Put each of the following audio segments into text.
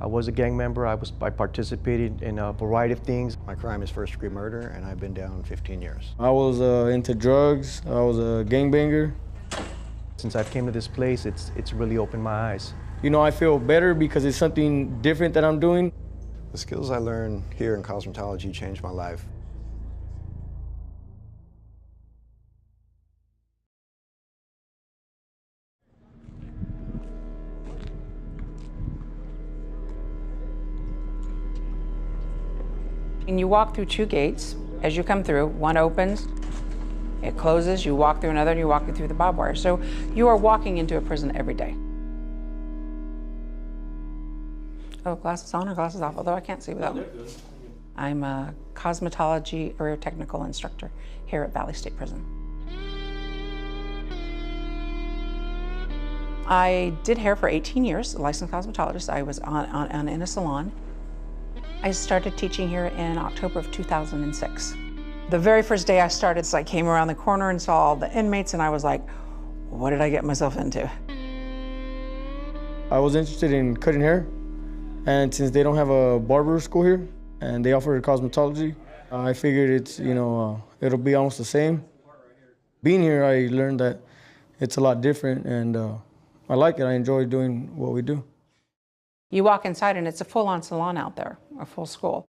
I was a gang member. I participated in a variety of things. My crime is first-degree murder, and I've been down 15 years. I was into drugs. I was a gangbanger. Since I've came to this place, it's really opened my eyes. You know, I feel better because it's something different that I'm doing. The skills I learned here in cosmetology changed my life. And you walk through two gates. As you come through, one opens, it closes, you walk through another, and you walk through the barbed wire. So you are walking into a prison every day. Oh, glasses on or glasses off, although I can't see without them. I'm a cosmetology or technical instructor here at Valley State Prison. I did hair for 18 years, a licensed cosmetologist. I was in a salon. I started teaching here in October of 2006. The very first day I started, I came around the corner and saw all the inmates, and I was like, what did I get myself into? I was interested in cutting hair, and since they don't have a barber school here, and they offer cosmetology, I figured it'll be almost the same. Being here, I learned that it's a lot different, and I like it. I enjoy doing what we do. You walk inside and it's a full-on salon out there, a full school.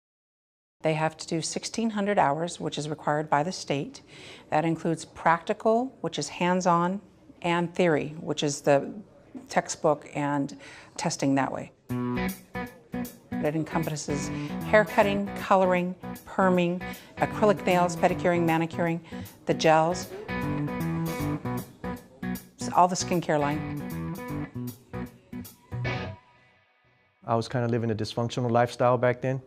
They have to do 1,600 hours, which is required by the state. That includes practical, which is hands-on, and theory, which is the textbook and testing that way. It encompasses hair cutting, coloring, perming, acrylic nails, pedicuring, manicuring, the gels, all the skincare line. I was kind of living a dysfunctional lifestyle back then.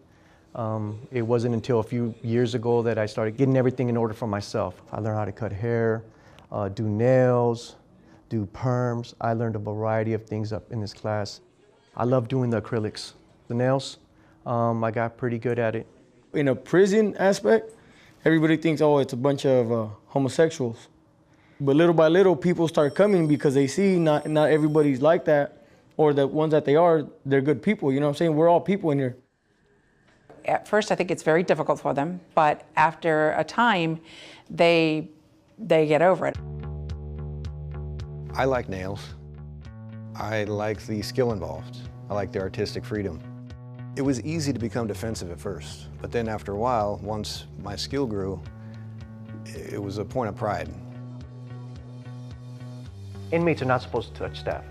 It wasn't until a few years ago that I started getting everything in order for myself. I learned how to cut hair, do nails, do perms. I learned a variety of things up in this class. I love doing the acrylics. The nails, I got pretty good at it. In a prison aspect, everybody thinks, oh, it's a bunch of homosexuals. But little by little, people start coming because they see not everybody's like that, or the ones that they're good people. You know what I'm saying? We're all people in here. At first, I think it's very difficult for them, but after a time, they get over it. I like nails. I like the skill involved. I like the artistic freedom. It was easy to become defensive at first, but then after a while, once my skill grew, it was a point of pride. Inmates are not supposed to touch staff.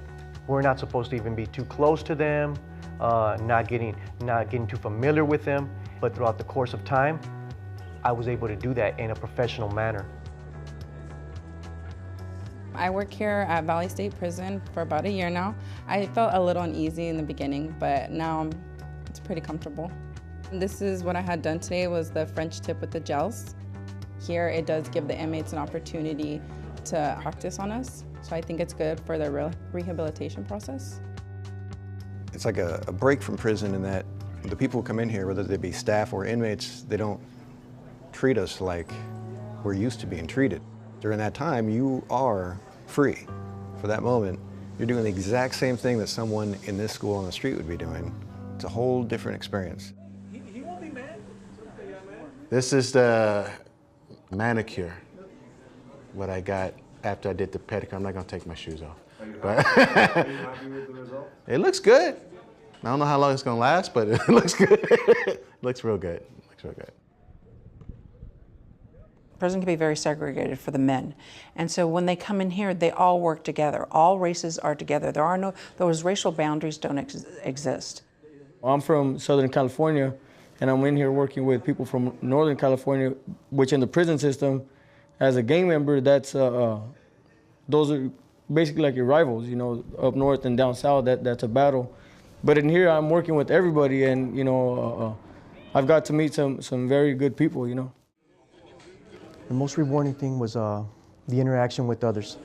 We're not supposed to even be too close to them, not getting too familiar with them. But throughout the course of time, I was able to do that in a professional manner. I work here at Valley State Prison for about a year now. I felt a little uneasy in the beginning, but now it's pretty comfortable. This is what I had done today, was the French tip with the gels. Here it does give the inmates an opportunity to practice on us. So I think it's good for the rehabilitation process. It's like a break from prison in that the people who come in here, whether they be staff or inmates, they don't treat us like we're used to being treated. During that time, you are free. For that moment, you're doing the exact same thing that someone in this school on the street would be doing. It's a whole different experience. He won't be mad. This is the manicure, what I got after I did the pedicure. I'm not gonna take my shoes off. But Are you happy with the result? it looks good. I don't know how long it's gonna last, but it looks good. It looks real good. It looks real good. Prison can be very segregated for the men. And so when they come in here, they all work together. All races are together. Those racial boundaries don't exist. I'm from Southern California, and I'm in here working with people from Northern California, which in the prison system, as a gang member, that's those are basically like your rivals, you know, up north and down south. That's a battle. But in here, I'm working with everybody, and I've got to meet some very good people, you know. The most rewarding thing was the interaction with others.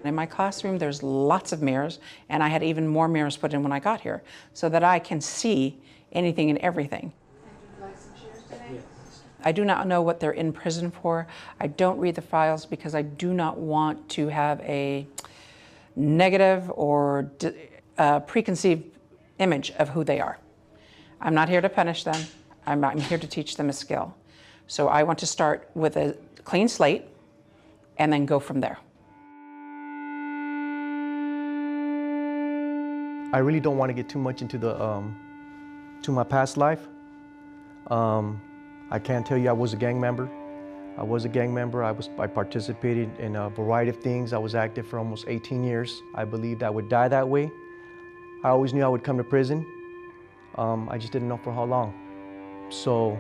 In my classroom, there's lots of mirrors, and I had even more mirrors put in when I got here, so that I can see anything and everything. I do not know what they're in prison for. I don't read the files because I do not want to have a negative or preconceived image of who they are. I'm not here to punish them. I'm here to teach them a skill. So I want to start with a clean slate and then go from there. I really don't want to get too much into to my past life. I can't tell you I was a gang member. I was a gang member. I participated in a variety of things. I was active for almost 18 years. I believed I would die that way. I always knew I would come to prison. I just didn't know for how long. So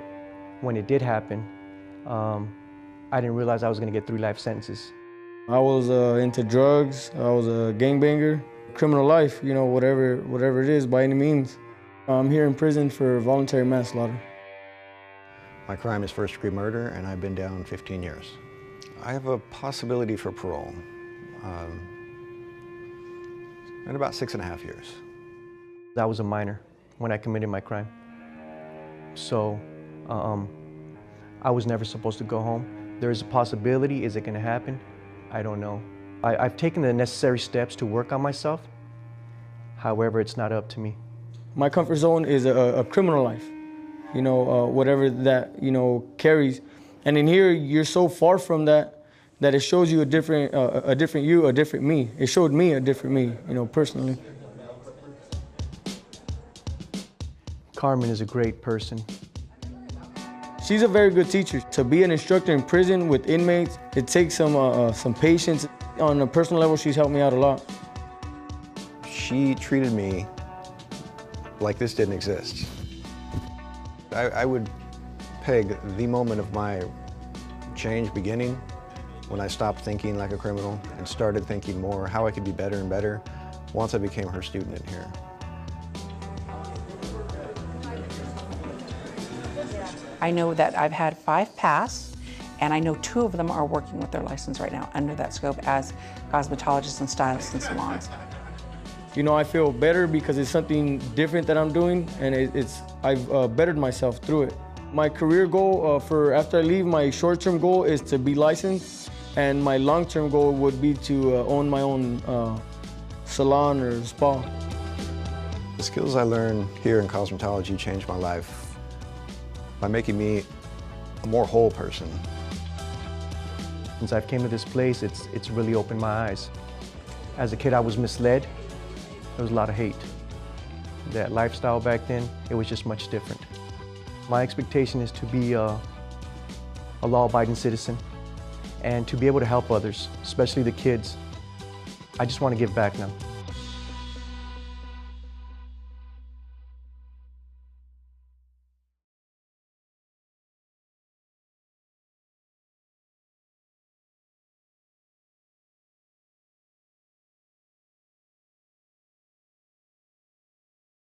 when it did happen, I didn't realize I was going to get 3 life sentences. I was into drugs. I was a gangbanger. Criminal life, you know, whatever it is, by any means. I'm here in prison for voluntary manslaughter. My crime is first-degree murder, and I've been down 15 years. I have a possibility for parole in about 6.5 years. I was a minor when I committed my crime. So I was never supposed to go home. There is a possibility. Is it going to happen? I don't know. I've taken the necessary steps to work on myself. However, it's not up to me. My comfort zone is a criminal life, you know, whatever that, you know, carries. And in here, you're so far from that it shows you a different you, a different me. It showed me a different me, you know, personally. Carmen is a great person. She's a very good teacher. To be an instructor in prison with inmates, it takes some patience. On a personal level, she's helped me out a lot. She treated me like this didn't exist. I would peg the moment of my change beginning when I stopped thinking like a criminal and started thinking more how I could be better and better once I became her student in here. I know that I've had 5 pass, and I know 2 of them are working with their license right now under that scope as cosmetologists and stylists in salons. You know, I feel better because it's something different that I'm doing, and I've bettered myself through it. My career goal for after I leave, my short-term goal is to be licensed, and my long-term goal would be to own my own salon or spa. The skills I learned here in cosmetology changed my life by making me a more whole person. Since I've came to this place, it's really opened my eyes. As a kid, I was misled. There was a lot of hate. That lifestyle back then, it was just much different. My expectation is to be a law-abiding citizen and to be able to help others, especially the kids. I just want to give back now.